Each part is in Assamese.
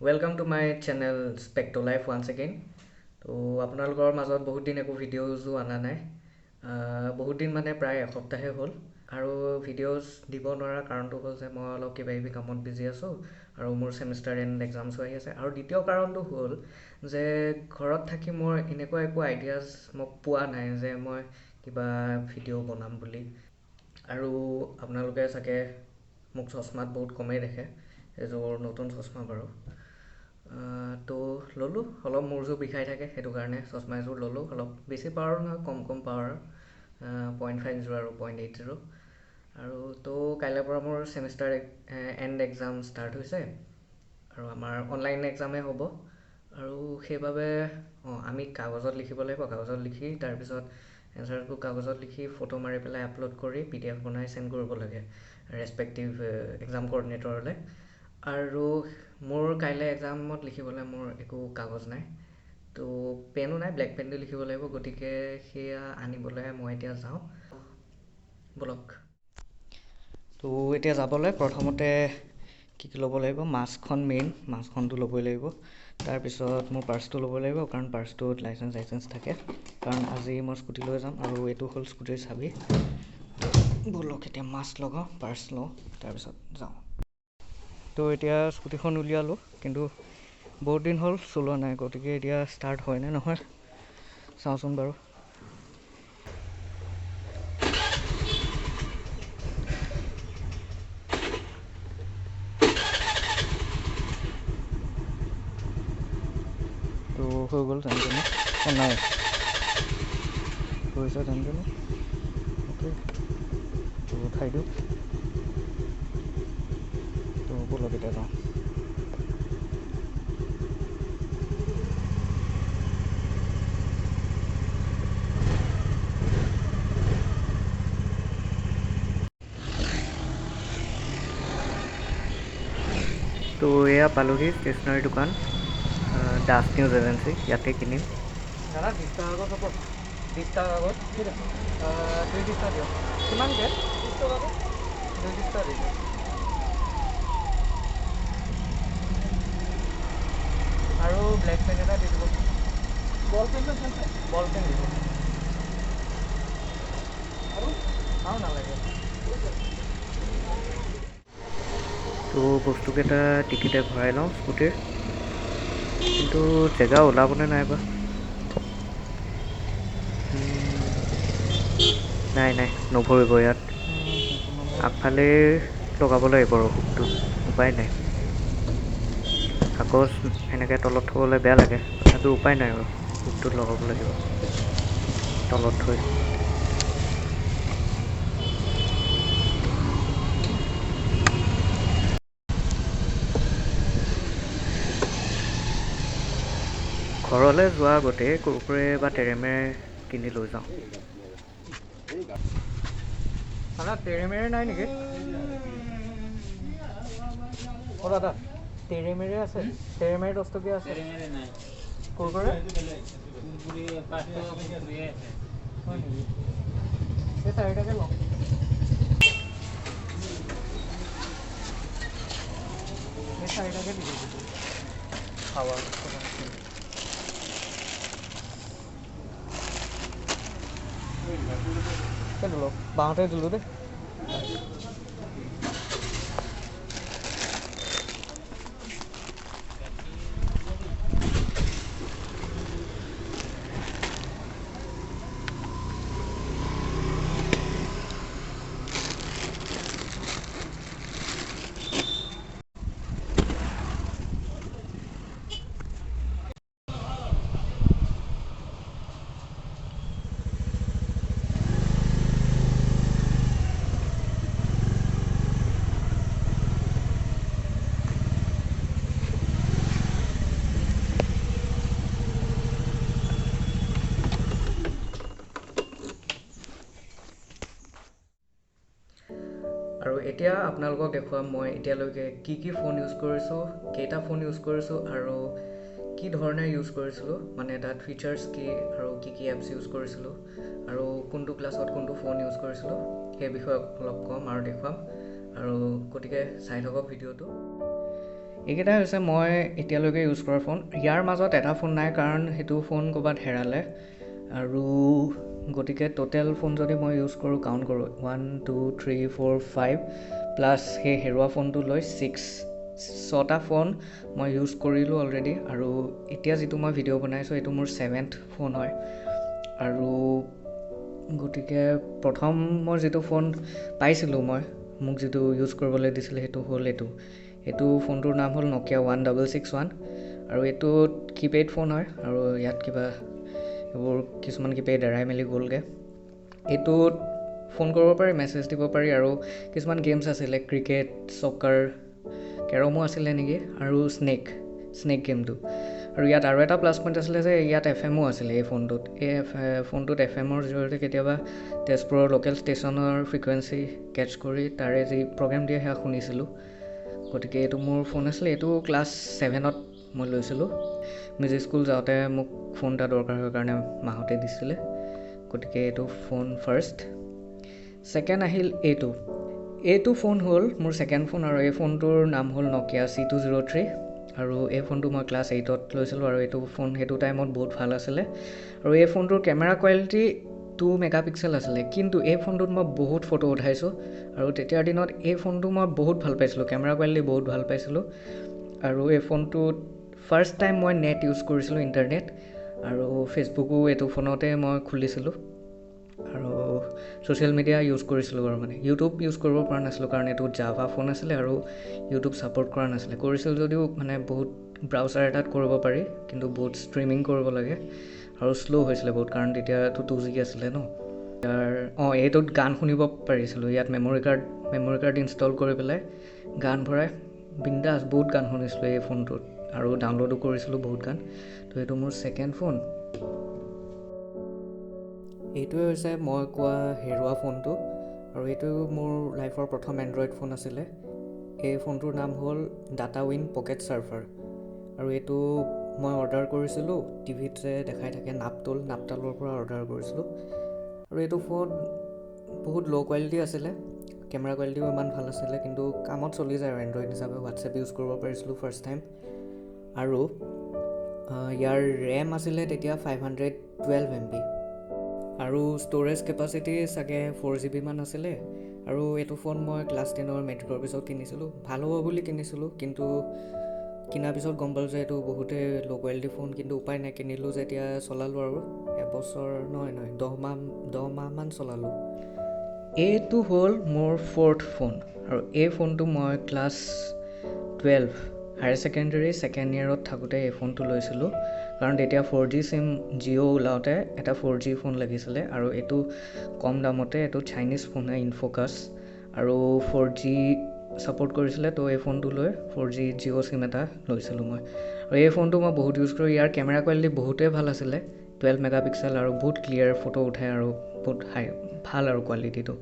Welcome to my channel Specto Life once again. তো আপোনালোকৰ মাজত বহুত দিন একো ভিডিঅ'জো অনা নাই। বহুত দিন মানে প্ৰায় এসপ্তাহে হ'ল আৰু ভিডিঅ'জ দিব নোৱাৰা কাৰণটো হ'ল যে মই অলপ কিবা কিবি কামত বিজি আছোঁ আৰু মোৰ ছেমিষ্টাৰ এণ্ড এক্সামছো আহি আছে। আৰু দ্বিতীয় কাৰণটো হ'ল যে ঘৰত থাকি মোৰ এনেকুৱা একো আইডিয়াজ মোক পোৱা নাই যে মই কিবা ভিডিঅ' বনাম বুলি। আৰু আপোনালোকে চাগে মোক চশমাত বহুত কমেই দেখে, এযোৰ নতুন চশমা বাৰু। তো ল'লোঁ, অলপ মূৰ চুৰ বিষাই থাকে সেইটো কাৰণে চশমা এযোৰ ল'লোঁ। অলপ বেছি পাৱাৰ নহয়, কম পাৱাৰ, 0.50 আৰু 0.80। আৰু তো কাইলৈৰ পৰা মোৰ ছেমিষ্টাৰ এণ্ড এক্সাম ষ্টাৰ্ট হৈছে আৰু আমাৰ অনলাইন এক্সামেই হ'ব। আৰু সেইবাবে আমি কাগজত লিখিব লাগিব, কাগজত লিখি তাৰপিছত এনচাৰটো কাগজত লিখি ফটো মাৰি পেলাই আপলোড কৰি PDF বনাই চেণ্ড কৰিব লাগে ৰেচপেক্টিভ এক্সাম কৰ্ডিনেটৰলৈ। আৰু মোৰ কাইলৈ এক্সামত লিখিবলৈ মোৰ একো কাগজ নাই, তো পেনো নাই, ব্লেক পেন দি লিখিব লাগিব। গতিকে সেয়া আনিবলৈ মই এতিয়া যাওঁ, ব'লক। তো এতিয়া যাবলৈ প্ৰথমতে কি ল'ব লাগিব, মাস্কখন মেইন, মাস্কখনটো ল'বই লাগিব। তাৰপিছত মোৰ পাৰ্চটো ল'ব লাগিব, কাৰণ পাৰ্চটোত লাইচেঞ্চ থাকে, কাৰণ আজি মই স্কুটি লৈ যাম আৰু এইটো হ'ল স্কুটিৰ চাবি। ব'লক এতিয়া মাস্ক লগাওঁ, পাৰ্চ লওঁ, তাৰপিছত যাওঁ। তো এতিয়া স্কুটিখন উলিয়ালোঁ, কিন্তু বহুত দিন হ'ল চলোৱা নাই, গতিকে এতিয়া ষ্টাৰ্ট হয় নে নহয় চাওঁচোন বাৰু। তো হৈ গ'ল তেনেকৈ, নাই হৈছে তেনেকৈ। অ'কে, তো উঠাই দিওঁ। তো ব'লক এতিয়া যাওঁ। তো এয়া পালোহি ষ্টেচনাৰী দোকান, দাস নিউজ এজেঞ্চি, ইয়াতে কিনিম। দাদা 20 টকা কাগজ হ'ব, 20 টকা কাগজ ঠিক আছে, 2 পিচটা দিয়ক। কিমানকৈ? 20 টকাকৈ 2 পিচটা দি দিয়ক। আৰু ব্লেক পেন এটা দি দিব। বল পেন দিব। আৰু নালাগে। তো বস্তুকেইটা টিকিটে ভৰাই লওঁ স্কুটিৰ, কিন্তু জেগা ওলাবনে নাই বা। নাই নভৰিব ইয়াত, আগফালে লগাব লাগিব আৰু হুকটো, উপায় নাই। কাগজ এনেকৈ তলত থ'বলৈ বেয়া লাগে, তথাপিও উপায় নাই আৰু হুকটোত লগাব লাগিব তলত থৈ। ঘৰলৈ যোৱাৰ আগতে কুৰকুৰে বা তেৰেমেৰে কিনি লৈ যাওঁ। দাদা তেৰেমেৰে নাই নেকি? অঁ দাদা তেৰেমেৰে আছে? তেৰেমেৰে 10 টকীয়া আছে? কুৰকুৰে হয় নেকি? এই 4টাকে লওঁ। এই 4টাকে দি দিছোঁ খাৱা। দিলোঁ বাঁহতে দিলোঁ দেই। আৰু এতিয়া আপোনালোকক দেখুৱাম মই এতিয়ালৈকে কি ফোন ইউজ কৰিছোঁ, কেইটা ফোন ইউজ কৰিছোঁ আৰু কি ধৰণে ইউজ কৰিছিলোঁ, মানে তাত ফিচাৰ্ছ কি আৰু কি এপছ ইউজ কৰিছিলোঁ আৰু কোনটো ক্লাছত কোনটো ফোন ইউজ কৰিছিলোঁ সেই বিষয়ে অলপ ক'ম আৰু দেখুৱাম। আৰু গতিকে চাই থাকক ভিডিঅ'টো। এইকেইটা হৈছে মই এতিয়ালৈকে ইউজ কৰা ফোন। ইয়াৰ মাজত এটা ফোন নাই, কাৰণ সেইটো ফোন ক'ৰবাত হেৰালে, আৰু গতিকে টোটেল ফোন যদি মই ইউজ কৰোঁ, কাউণ্ট কৰোঁ 1 2 3 4 5 প্লাছ সেই হেৰুৱা ফোনটো লৈ 6টা ফোন মই ইউজ কৰিলোঁ অলৰেডি। আৰু এতিয়া যিটো মই ভিডিঅ' বনাইছোঁ এইটো মোৰ 7th ফোন হয়। আৰু গতিকে প্ৰথম মই যিটো ফোন পাইছিলোঁ, মোক যিটো ইউজ কৰিবলৈ দিছিলে সেইটো হ'ল এইটো ফোনটোৰ নাম হ'ল Nokia 1661, আৰু এইটোত কিপেড ফোন হয়, আৰু ইয়াত কিবা এইবোৰ কিছুমান কিপেড এৰাই মেলি গ'লগৈ। এইটোত ফোন কৰিব পাৰি, মেছেজ দিব পাৰি, আৰু কিছুমান গেমছ আছিলে, ক্ৰিকেট, চকাৰ, কেৰমো আছিলে নেকি, আৰু স্নেক গেমটো। আৰু ইয়াত আৰু এটা প্লাছ পইণ্ট আছিলে যে ইয়াত FM-ও আছিলে এই ফোনটোত। ফোনটোত FM-ৰ জৰিয়তে কেতিয়াবা তেজপুৰৰ লোকেল ষ্টেচনৰ ফ্ৰিকুৱেঞ্চি কেটচ কৰি তাৰে যি প্ৰগ্ৰেম দিয়ে সেয়া শুনিছিলোঁ। গতিকে এইটো মোৰ ফোন আছিলে। এইটো ক্লাছ 7ত মই লৈছিলোঁ। মিউজিক স্কুল যাওঁতে মোক ফোন এটা দৰকাৰ হোৱাৰ কাৰণে মাহঁতে দিছিলে। গতিকে এইটো ফোন ফাৰ্ষ্ট। ছেকেণ্ড আহিল এইটো ফোন হ'ল মোৰ ছেকেণ্ড ফোন, আৰু এই ফোনটোৰ নাম হ'ল Nokia C203, আৰু এই ফোনটো মই ক্লাছ 8ত লৈছিলোঁ। আৰু এইটো ফোন সেইটো টাইমত বহুত ভাল আছিলে, আৰু এই ফোনটোৰ কেমেৰা কোৱালিটি 2 মেগাপিক্সেল আছিলে। কিন্তু এই ফোনটোত মই বহুত ফটো উঠাইছোঁ, আৰু তেতিয়াৰ দিনত এই ফোনটো মই বহুত ভাল পাইছিলোঁ, কেমেৰা কোৱালিটি বহুত ভাল পাইছিলোঁ। আৰু এই ফোনটোত ফাৰ্ষ্ট টাইম মই নেট ইউজ কৰিছিলোঁ, ইণ্টাৰনেট, আৰু ফেচবুকো এইটো ফোনতে মই খুলিছিলোঁ, আৰু ছ'চিয়েল মিডিয়া ইউজ কৰিছিলোঁ বাৰু। ইউটিউব ইউজ কৰিব পৰা নাছিলোঁ, কাৰণ এইটো জাভা ফোন আছিলে আৰু ইউটিউব ছাপোৰ্ট কৰা নাছিলে। কৰিছিল যদিও বহুত ব্ৰাউচাৰ এটাত কৰিব পাৰি, কিন্তু বহুত ষ্ট্ৰিমিং কৰিব লাগে, আৰু শ্ল' হৈছিলে বহুত, কাৰণ তেতিয়াতো 2G আছিলে ন। এইটোত গান শুনিব পাৰিছিলোঁ। ইয়াত মেমৰি কাৰ্ড ইনষ্টল কৰি পেলাই গান ভৰাই বিন্দাছ বহুত গান শুনিছিলোঁ এই ফোনটোত, আৰু ডাউনলোডো কৰিছিলোঁ বহুত গান। তো এইটো মোৰ ছেকেণ্ড ফোন। এইটোৱে হৈছে মই কোৱা হেৰুৱা ফোনটো, আৰু এইটো মোৰ লাইফৰ প্ৰথম এণ্ড্ৰইড ফোন আছিলে। এই ফোনটোৰ নাম হ'ল DataWin Pocket Surfer, আৰু এইটো মই অৰ্ডাৰ কৰিছিলোঁ, টিভিত যে দেখাই থাকে নাপতালৰ পৰা অৰ্ডাৰ কৰিছিলোঁ। আৰু এইটো ফোন বহুত ল' কোৱালিটি আছিলে, কেমেৰা কোৱালিটিও ইমান ভাল আছিলে, কিন্তু কামত চলি যায় আৰু এণ্ড্ৰইড হিচাপে। হোৱাটছএপ ইউজ কৰিব পাৰিছিলোঁ ফাৰ্ষ্ট টাইম। আৰু ইয়াৰ ৰেম আছিলে তেতিয়া 512 MB, আৰু ষ্ট'ৰেজ কেপাচিটি চাগে 4GB মান আছিলে। আৰু এইটো ফোন মই ক্লাছ 10ৰ মেট্ৰিকৰ পিছত কিনিছিলোঁ। ভাল হ'ব বুলি কিনিছিলোঁ, কিন্তু কিনাৰ পিছত গম পালোঁ যে এইটো বহুতেই ল' কোৱালিটি ফোন। কিন্তু উপায় নাই, কিনিলোঁ যেতিয়া চলালোঁ, আৰু এবছৰ নহয় 10 মাহমান চলালোঁ। এইটো হ'ল মোৰ 4th ফোন, আৰু এই ফোনটো মই ক্লাছ 12 হায়াৰ ছেকেণ্ডেৰী ছেকেণ্ড ইয়েৰত থাকোঁতে এই ফোনটো লৈছিলোঁ, কাৰণ তেতিয়া 4G চিম জিঅ' ওলাওঁতে এটা 4G ফোন লাগিছিলে, আৰু এইটো কম দামতে, এইটো চাইনিজ ফোন হয়, ইনফ'কাছ, আৰু 4G ছাপোৰ্ট কৰিছিলে। তো এই ফোনটো লৈ 4G জিঅ' চিম এটা লৈছিলোঁ মই, আৰু এই ফোনটো মই বহুত ইউজ কৰোঁ। ইয়াৰ কেমেৰা কোৱালিটি বহুতেই ভাল আছিলে, 12 মেগাপিক্সেল, আৰু বহুত ক্লিয়াৰ ফটো উঠে, আৰু বহুত ভাল আৰু কোৱালিটিটো।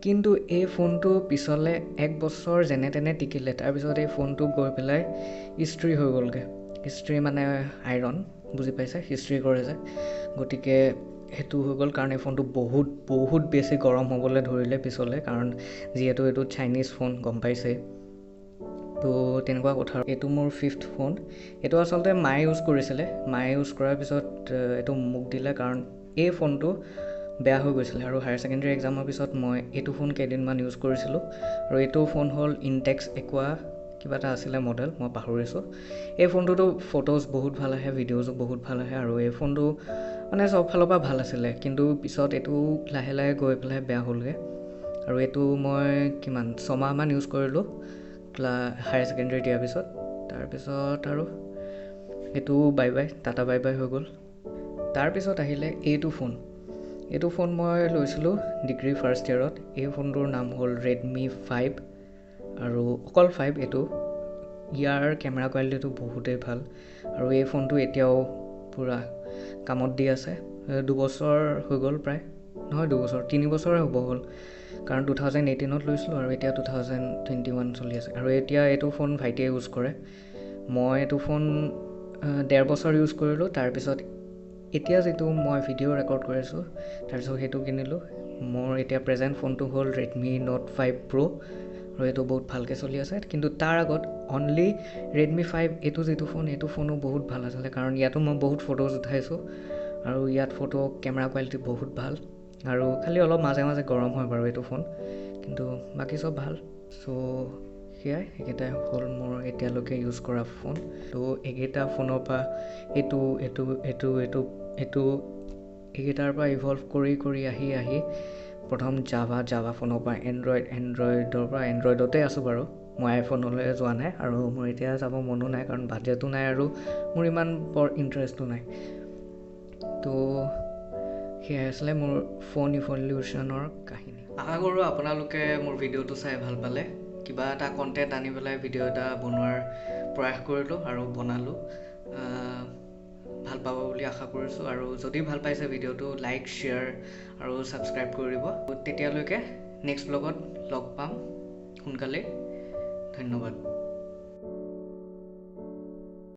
কিন্তু এই ফোনটো পিছলৈ 1 বছৰ যেনে তেনে টিকিলে। তাৰপিছত এই ফোনটো গৈ পেলাই ইস্ত্ৰী হৈ গ'লগৈ। ইস্ত্ৰী মানে আইৰণ, বুজি পাইছে, ইস্ত্ৰী কৰে যে। গতিকে সেইটো হৈ গ'ল, কাৰণ এই ফোনটো বহুত বেছি গৰম হ'বলৈ ধৰিলে পিছলৈ, কাৰণ যিহেতু এইটো চাইনিজ ফোন, গম পাইছে। তো তেনেকুৱা কথা। এইটো মোৰ 5th ফোন। এইটো আচলতে মায়ে ইউজ কৰিছিলে। মায়ে ইউজ কৰাৰ পিছত এইটো মোক দিলে, কাৰণ এই ফোনটো বেয়া হৈ গৈছিলে। আৰু হায়াৰ ছেকেণ্ডেৰী এক্সামৰ পিছত মই এইটো ফোন কেইদিনমান ইউজ কৰিছিলোঁ, আৰু এইটো ফোন হ'ল ইনটেক্স একুৱা কিবা এটা আছিলে মডেল, মই পাহৰিছোঁ। এই ফোনটোতো ফটোজ বহুত ভাল আহে, ভিডিঅ'জো বহুত ভাল আহে, আৰু এই ফোনটো মানে চব ফালৰ পৰা ভাল আছিলে। কিন্তু পিছত এইটো লাহে লাহে গৈ পেলাই বেয়া হ'লগৈ, আৰু এইটো মই 6 মাহমান ইউজ কৰিলোঁ হায়াৰ ছেকেণ্ডেৰী দিয়াৰ পিছত। তাৰপিছত আৰু এইটো টাটা বাই বাই হৈ গ'ল। তাৰপিছত আহিলে এইটো ফোন মই লৈছিলোঁ ডিগ্ৰী ফাৰ্ষ্ট ইয়েৰত। এই ফোনটোৰ নাম হ'ল Redmi 5, আৰু অকল 5 এইটো। ইয়াৰ কেমেৰা কোৱালিটিটো বহুতেই ভাল, আৰু এই ফোনটো এতিয়াও পূৰা কামত দি আছে। 2 বছৰ হৈ গ'ল প্ৰায়, নহয় 2 বছৰ, 3 বছৰে হ'ব হ'ল, কাৰণ 2018ত লৈছিলোঁ, আৰু এতিয়া 2021 চলি আছে। আৰু এতিয়া এইটো ফোন ভাইটিয়ে ইউজ কৰে। মই এইটো ফোন 1.5 বছৰ ইউজ কৰিলোঁ। তাৰপিছত এতিয়া যিটো মই ভিডিঅ' ৰেকৰ্ড কৰি আছোঁ, তাৰপিছত সেইটো কিনিলোঁ। মোৰ এতিয়া প্ৰেজেণ্ট ফোনটো হ'ল Redmi Note 5 Pro, আৰু এইটো বহুত ভালকৈ চলি আছে। কিন্তু তাৰ আগত অনলি Redmi 5 এইটো যিটো ফোন, এইটো ফোনো বহুত ভাল আছিলে, কাৰণ ইয়াতো মই বহুত ফটোজ উঠাইছোঁ আৰু ইয়াত ফটো কেমেৰা কোৱালিটি বহুত ভাল। আৰু খালি অলপ মাজে মাজে গৰম হয় বাৰু এইটো ফোন, কিন্তু বাকী চব ভাল। চ' সেয়াই, এইকেইটাই হ'ল মোৰ এতিয়ালৈকে ইউজ কৰা ফোন। তো এইকেইটা ফোনৰ পৰা এইকেইটাৰ পৰা ইভলভ কৰি আহি প্ৰথম জাভা ফোনৰ পৰা এণ্ড্ৰইডৰ পৰা এণ্ড্ৰইডতে আছোঁ বাৰু। মই আইফোনলৈ যোৱা নাই আৰু মোৰ এতিয়া যাব মনো নাই, কাৰণ বাজেটো নাই আৰু মোৰ ইমান বৰ ইণ্টাৰেষ্টো নাই। তো সেয়াই আছিলে মোৰ ফোন ইভলিউশ্যনৰ কাহিনী। আশা কৰোঁ আপোনালোকে মোৰ ভিডিঅ'টো চাই ভাল পালে। কিবা এটা কণ্টেণ্ট আনি পেলাই ভিডিঅ' এটা বনোৱাৰ প্ৰয়াস কৰিলোঁ আৰু বনালোঁ। ভাল পাব বুলি আশা কৰিছোঁ, আৰু যদি ভাল পাইছে ভিডিঅ'টো লাইক, শ্বেয়াৰ আৰু ছাবস্ক্ৰাইব কৰি দিব। তেতিয়ালৈকে নেক্সট ব্লগত লগ পাম সোনকালেই। ধন্যবাদ।